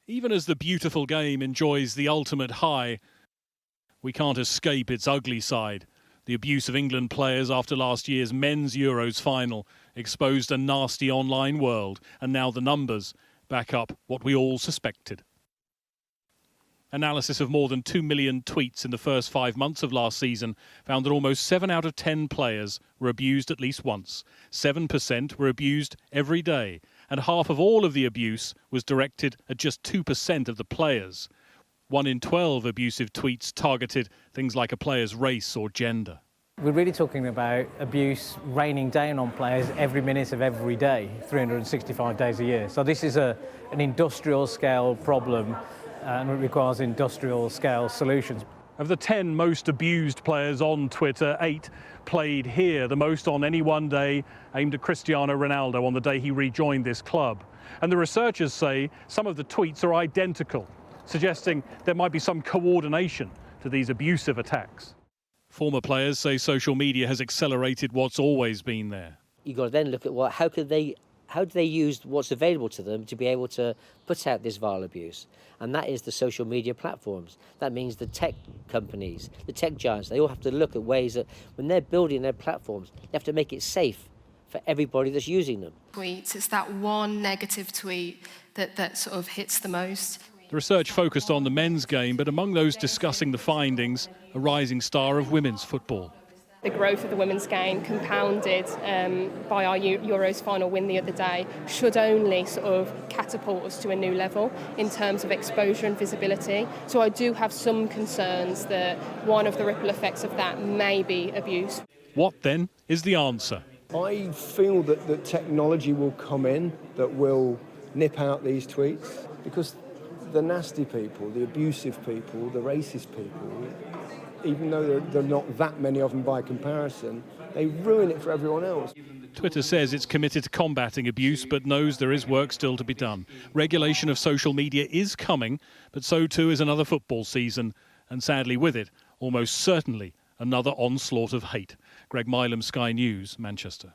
Even as the beautiful game enjoys the ultimate high, we can't escape its ugly side. The abuse of England players after last year's men's Euros final exposed a nasty online world, and now the numbers back up what we all suspected. Analysis of more than 2 million tweets in the first 5 months of last season found that almost 7 out of 10 players were abused at least once. 7% were abused every day, and half of all of the abuse was directed at just 2% of the players. 1 in 12 abusive tweets targeted things like a player's race or gender. We're really talking about abuse raining down on players every minute of every day, 365 days a year. So this is an industrial scale problem, and it requires industrial scale solutions. Of the 10 most abused players on Twitter, 8 played here, the most on any one day aimed at Cristiano Ronaldo on the day he rejoined this club. And the researchers say some of the tweets are identical, suggesting there might be some coordination to these abusive attacks. Former players say social media has accelerated what's always been there. You've got to then look at how do they use what's available to them to be able to put out this vile abuse? And that is the social media platforms. That means the tech companies, the tech giants, they all have to look at ways that when they're building their platforms, they have to make it safe for everybody that's using them. Tweets, it's that one negative tweet that sort of hits the most. The research focused on the men's game, but among those discussing the findings, a rising star of women's football. The growth of the women's game, compounded by our Euros final win the other day, should only sort of catapult us to a new level in terms of exposure and visibility. So I do have some concerns that one of the ripple effects of that may be abuse. What then is the answer? I feel that technology will come in that will nip out these tweets, because the nasty people, the abusive people, the racist people, even though there are not that many of them by comparison, they ruin it for everyone else. Twitter says it's committed to combating abuse, but knows there is work still to be done. Regulation of social media is coming, but so too is another football season, and sadly with it, almost certainly another onslaught of hate. Greg Milam, Sky News, Manchester.